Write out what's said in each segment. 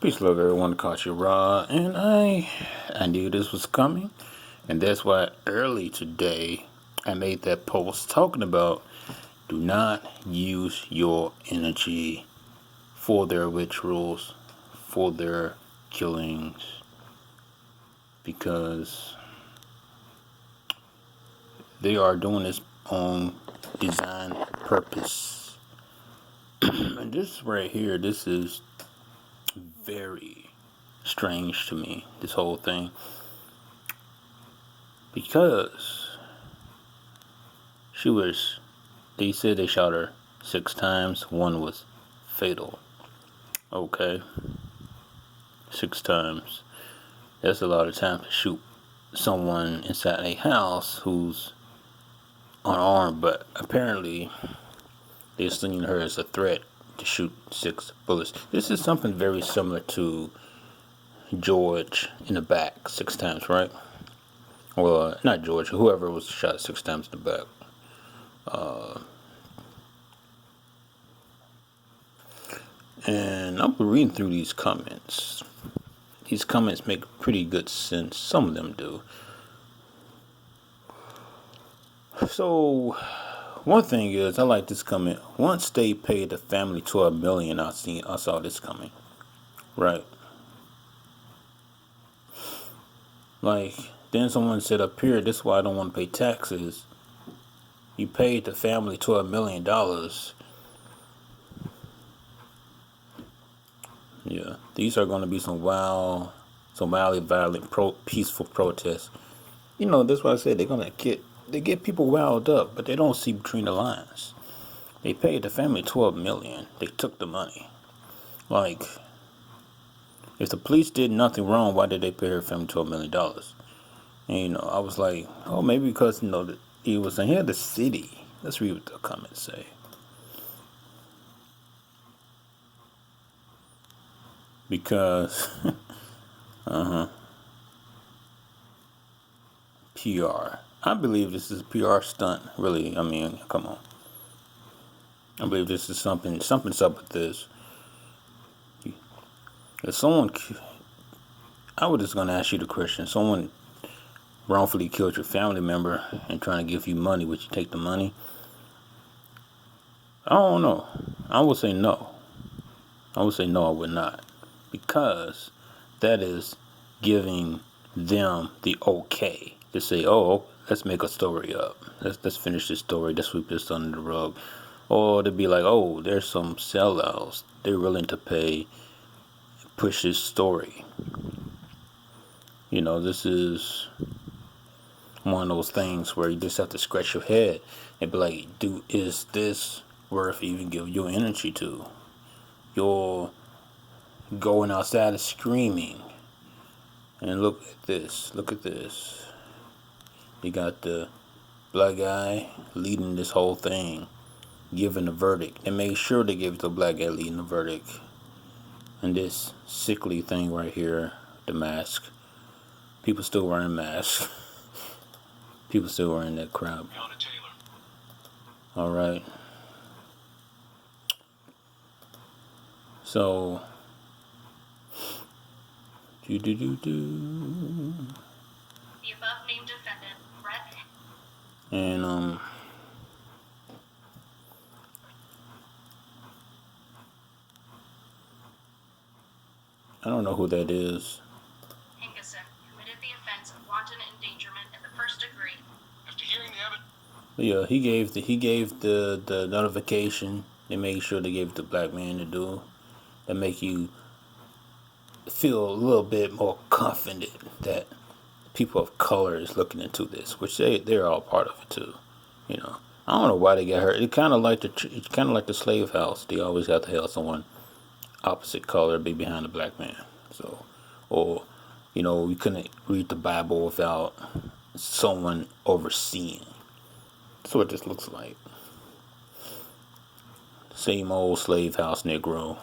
Peace, love, everyone. Caught you raw, and I knew this was coming, and that's why early today I made that post talking about do not use your energy for their rituals, for their killings, because they are doing this on design purpose. And this right here, this is very strange to me. This whole thing. Because they said they shot her 6 times, one was fatal. Okay, 6 times. That's a lot of time to shoot someone inside a house who's unarmed, but apparently they're seeing her as a threat to shoot 6 bullets. This is something very similar to George in the back 6 times, right? Well, not George, whoever was shot 6 times in the back. And I'm reading through these comments. These comments make pretty good sense. Some of them do. So, one thing is, I like this comment. Once they paid the family $12 million, I saw this coming. Right. Like, then someone said up here, this is why I don't want to pay taxes. You paid the family $12 million. Yeah, these are going to be some wildly violent, peaceful protests. You know, that's why I said they get people riled up, but they don't see between the lines. They paid the family $12 million. They took the money. Like, if the police did nothing wrong, why did they pay her family $12 million? And I was like, oh, maybe because that he was in here the city. Let's read what the comments say. Because PR. I believe this is a PR stunt. Really, I mean, come on. I believe this is something's up with this. If someone, I was just gonna ask you the question. Someone wrongfully killed your family member and trying to give you money, would you take the money? I don't know. I would say no. I would not, because that is giving them the okay to say, oh, let's make a story up. Let's finish this story. Let's sweep this under the rug. Or to be like, oh, there's some sellouts. They're willing to push this story. This is one of those things where you just have to scratch your head and be like, is this worth even giving your energy to? You're going outside and screaming. And look at this. You got the black guy leading this whole thing, giving the verdict. They made sure they gave the black guy leading the verdict. And this sickly thing right here, the mask. People still wearing masks. People still wearing that crap. Alright. So, The above named defendant, Brett. And I don't know who that is. Hinkeson committed the offense of wanton endangerment in the first degree. After hearing the evidence. Yeah, he gave the notification. They made sure they gave it to the black man to do. That make you feel a little bit more confident that people of color is looking into this, which they're all part of it too. I don't know why they got hurt. It's kind of like the slave house. They always have to have someone opposite color be behind the black man. So, or you couldn't read the Bible without someone overseeing. That's what this looks like. Same old slave house Negro.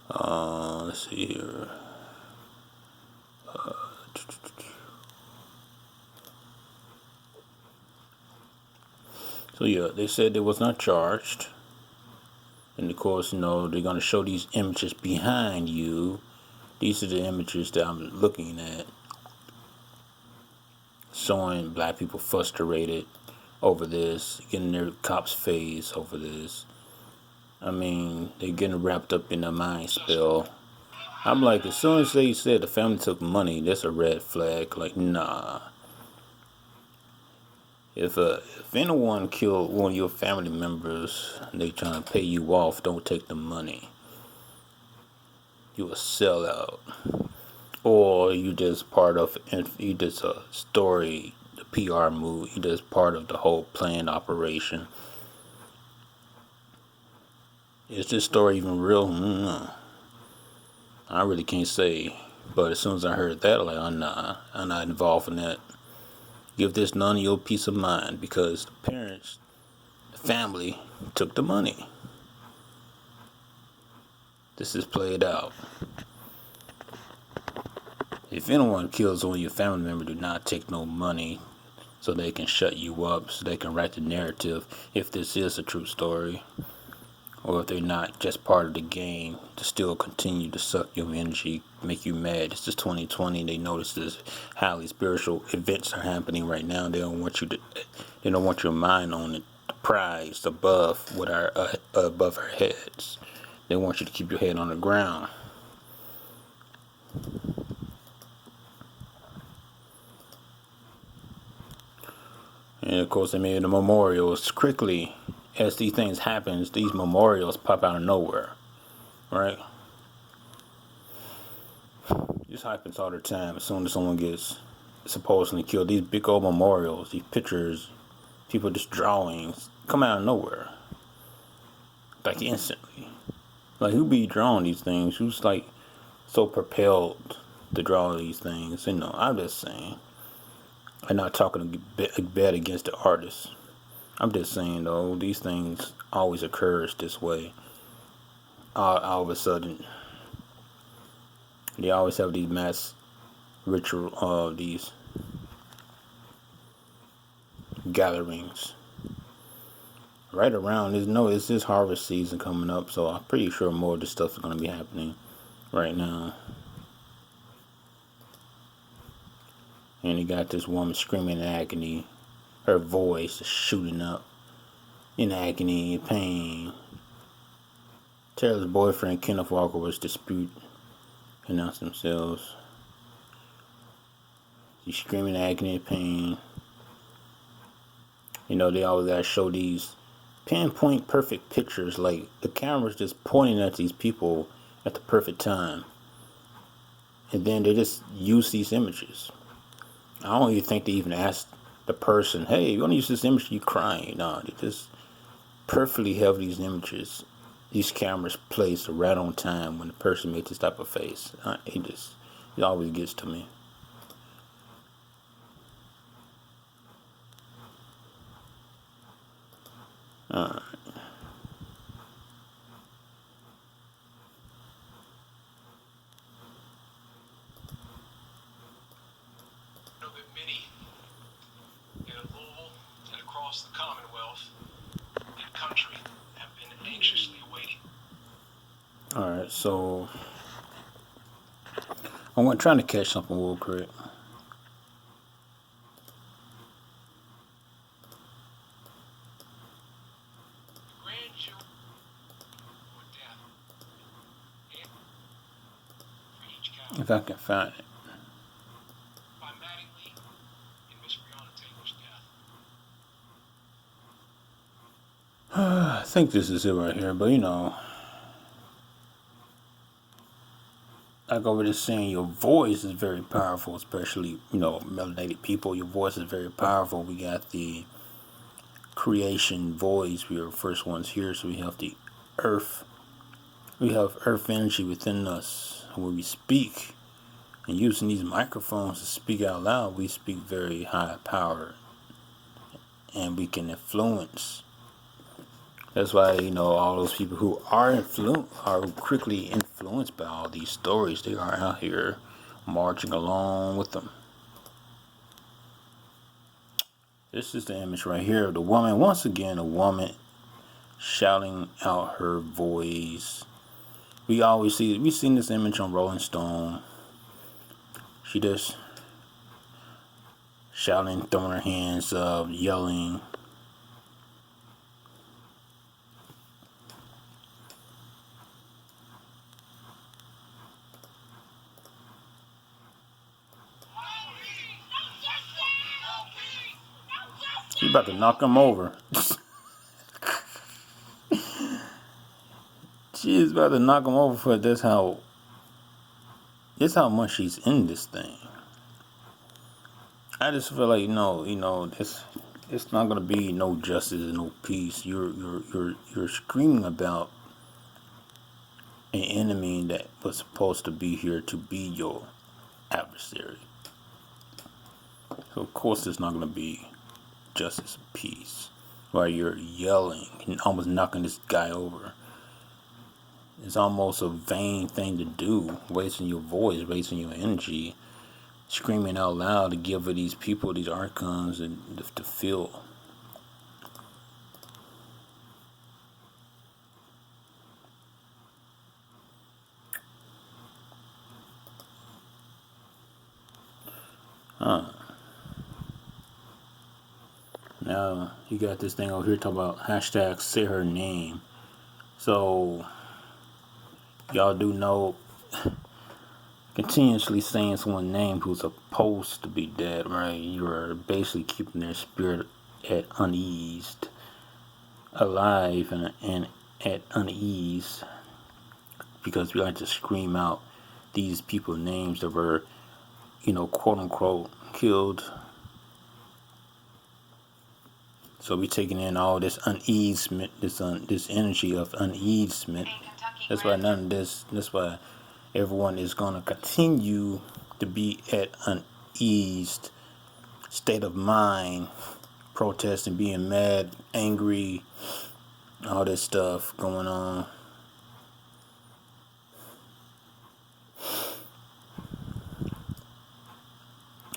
Let's see here. So yeah, they said they was not charged. And of course, they're going to show these images behind you. These are the images that I'm looking at, showing black people frustrated over this, getting their cops' face over this. I mean, they're getting wrapped up in a mind spell. I'm like, as soon as they said the family took money, that's a red flag. Like, nah. If anyone killed one of your family members and they trying to pay you off, don't take the money. You a sellout. Or you just a story, the PR move. You just part of the whole planned operation. Is this story even real? I really can't say. But as soon as I heard that, I'm like, I'm not involved in that. Give this none of your peace of mind because the parents, the family, took the money. This is played out. If anyone kills one of your family members, do not take no money so they can shut you up, so they can write the narrative if this is a true story. Or if they're not just part of the game to still continue to suck your energy, make you mad. It's just 2020. They notice this highly spiritual events are happening right now. They don't want your mind on the prize above above our heads. They want you to keep your head on the ground. And of course, they made the memorials quickly. As these things happen, these memorials pop out of nowhere, right? This happens all the time. As soon as someone gets supposedly killed, these big old memorials, these pictures, people just drawings, come out of nowhere, like instantly. Like, who be drawing these things? Who's like so propelled to draw these things? I'm just saying. I'm not talking bad against the artists. I'm just saying, though, these things always occurs this way. All of a sudden, they always have these mass ritual, these gatherings. Right around, it's this harvest season coming up, so I'm pretty sure more of this stuff is going to be happening right now. And you got this woman screaming in agony. Her voice is shooting up in agony, pain. Taylor's boyfriend, Kenneth Walker, was announced themselves. She's screaming in agony and pain. They always gotta show these pinpoint perfect pictures, like the camera's just pointing at these people at the perfect time. And then they just use these images. I don't even think they even asked the person, hey, you want to use this image? You crying? No, they just perfectly have these images, these cameras placed right on time when the person made this type of face. It always gets to me. Alright. The Commonwealth and country have been anxiously awaiting. Alright, so I'm trying to catch something real quick. Grandchildren or death for each count. If I can find it. By Mattingly and Miss Breonna Taylor's death. I think this is it right here, but like over this saying, your voice is very powerful, especially, melanated people. Your voice is very powerful. We got the creation voice. We are the first ones here, so we have the earth. We have earth energy within us. When we speak and using these microphones to speak out loud, we speak very high power, and we can influence. That's why, all those people who are quickly influenced by all these stories, they are out here marching along with them. This is the image right here of the woman. Once again, a woman shouting out her voice. We've seen this image on Rolling Stone. She just shouting, throwing her hands up, yelling. She about to knock him over. She is about to knock him over for this how much she's in this thing. I just feel like this it's not gonna be no justice and no peace. You're screaming about an enemy that was supposed to be here to be your adversary. So of course there's not gonna be justice and peace. While you're yelling and almost knocking this guy over. It's almost a vain thing to do, wasting your voice, wasting your energy, screaming out loud to give these people, these archons, and to feel. Now you got this thing over here talking about hashtag say her name. So y'all do know continuously saying someone's name who's supposed to be dead, right? You're basically keeping their spirit at unease, alive and at unease, because we like to scream out these people's names that were, quote unquote, killed. So we taking in all this uneasement, this energy of uneasement. That's why none of this. That's why everyone is gonna continue to be at uneased state of mind, protesting, being mad, angry, all this stuff going on.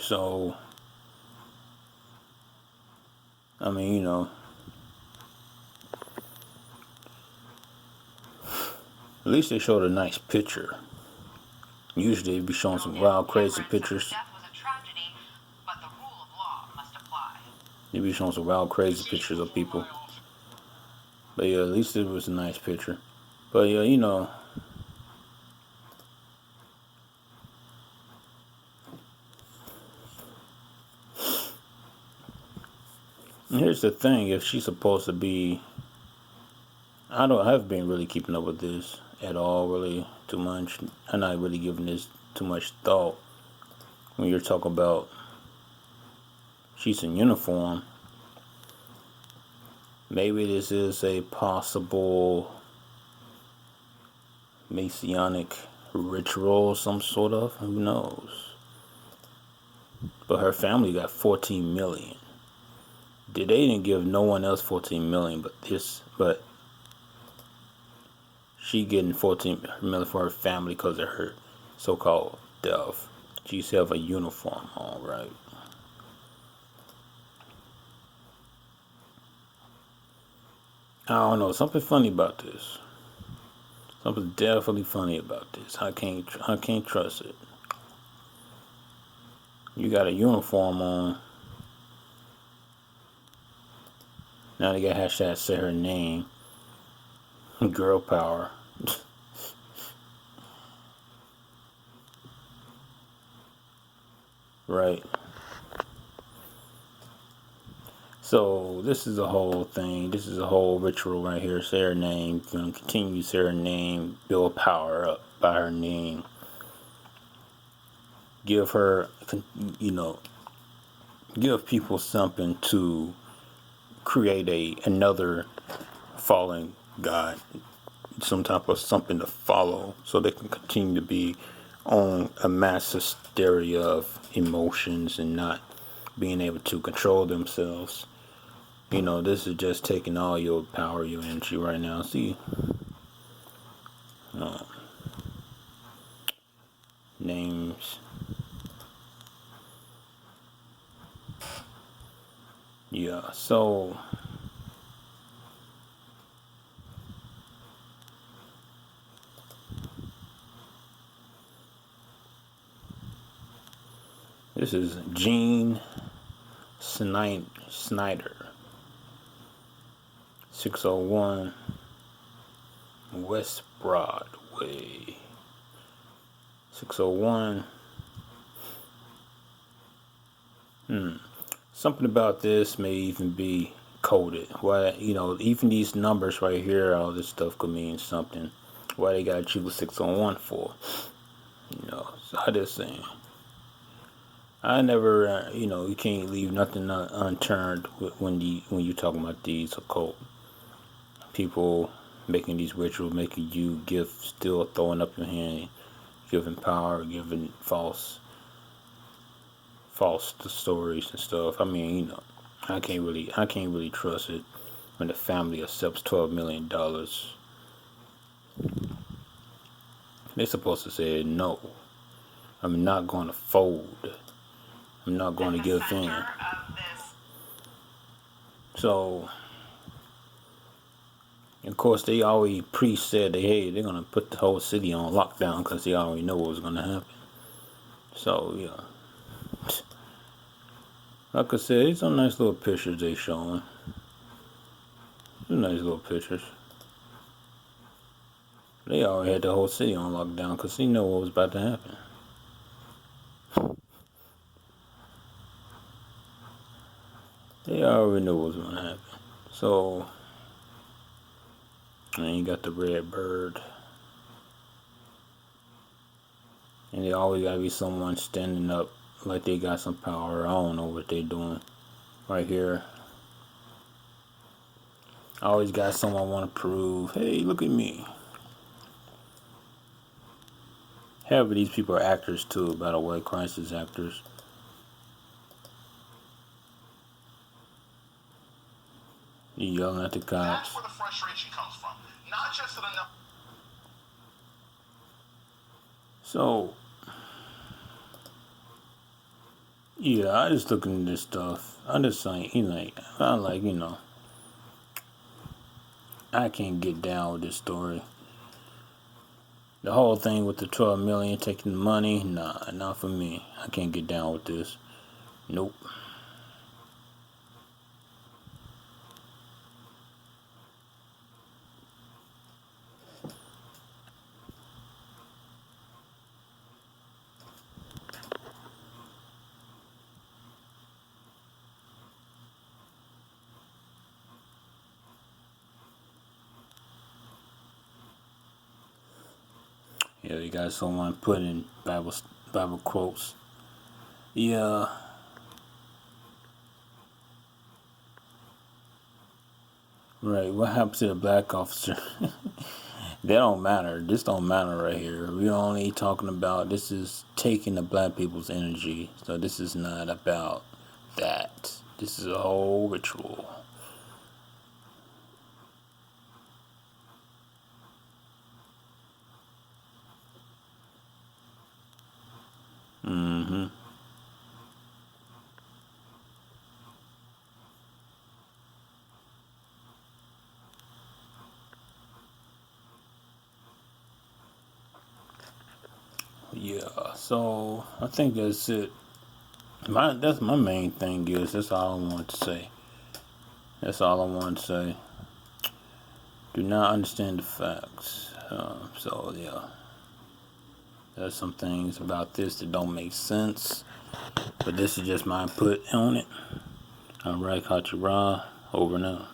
So, I mean, at least they showed a nice picture. Usually they'd be showing some wild, crazy pictures. They'd be showing some wild, crazy pictures of people. But yeah, at least it was a nice picture. But yeah, and here's the thing, if she's supposed to be, I haven't been really keeping up with this at all, really, too much. I'm not really giving this too much thought. When you're talking about she's in uniform, maybe this is a possible Messianic ritual of some sort of, who knows. But her family got 14 million. They didn't give no one else 14 million, but she getting 14 million for her family because of her so-called death. She used to have a uniform on, right? I don't know, something funny about this. Something definitely funny about this. I can't trust it. You got a uniform on. Now they got hashtag say her name. Girl power. Right. So this is a whole thing. This is a whole ritual right here. Say her name. Gonna continue to say her name. Build power up by her name. Give her, give people something to create another fallen god, some type of something to follow, so they can continue to be on a mass hysteria of emotions and not being able to control themselves. This is just taking all your power, your energy right now. See, names. Yeah, so This is Gene Snyder, 601 West Broadway. 601. Something about this may even be coded. Why, even these numbers right here, all this stuff could mean something. Why they gotta choose 601 for? So I just saying. I never, you can't leave nothing unturned when you talking about these occult people making these rituals, making you give, still throwing up your hand, giving power, giving false stories and stuff. I mean, I can't really trust it when the family accepts $12 million. They're supposed to say no. I'm not going to fold. I'm not going to give in. So, of course, they already said that, hey, they're going to put the whole city on lockdown because they already know what was going to happen. So, yeah. Like I said, it's some nice little pictures they showing. Some nice little pictures. They already had the whole city on lockdown because they know what was about to happen. They already knew what was going to happen. So, and you got the red bird. And they always got to be someone standing up like they got some power. I don't know what they doing right here. I always got someone want to prove, hey, look at me. Half of these people are actors too, by the way, crisis actors. You yelling at the cops. That's where the frustration comes from. Not just to the So, yeah, I just looking at this stuff. I just saying, I can't get down with this story. The whole thing with the 12 million taking the money, nah, not for me. I can't get down with this. Nope. Yeah, you got someone putting Bible quotes. Yeah. Right. What happened to the black officer? That don't matter. This don't matter right here. We're only talking about this is taking the black people's energy. So this is not about that. This is a whole ritual. Mm-hmm. Yeah, so I think that's it. That's my main thing is that's all I want to say. That's all I want to say. Do not understand the facts. So yeah, there's some things about this that don't make sense, but this is just my input on it. Alright, Kachira, over now.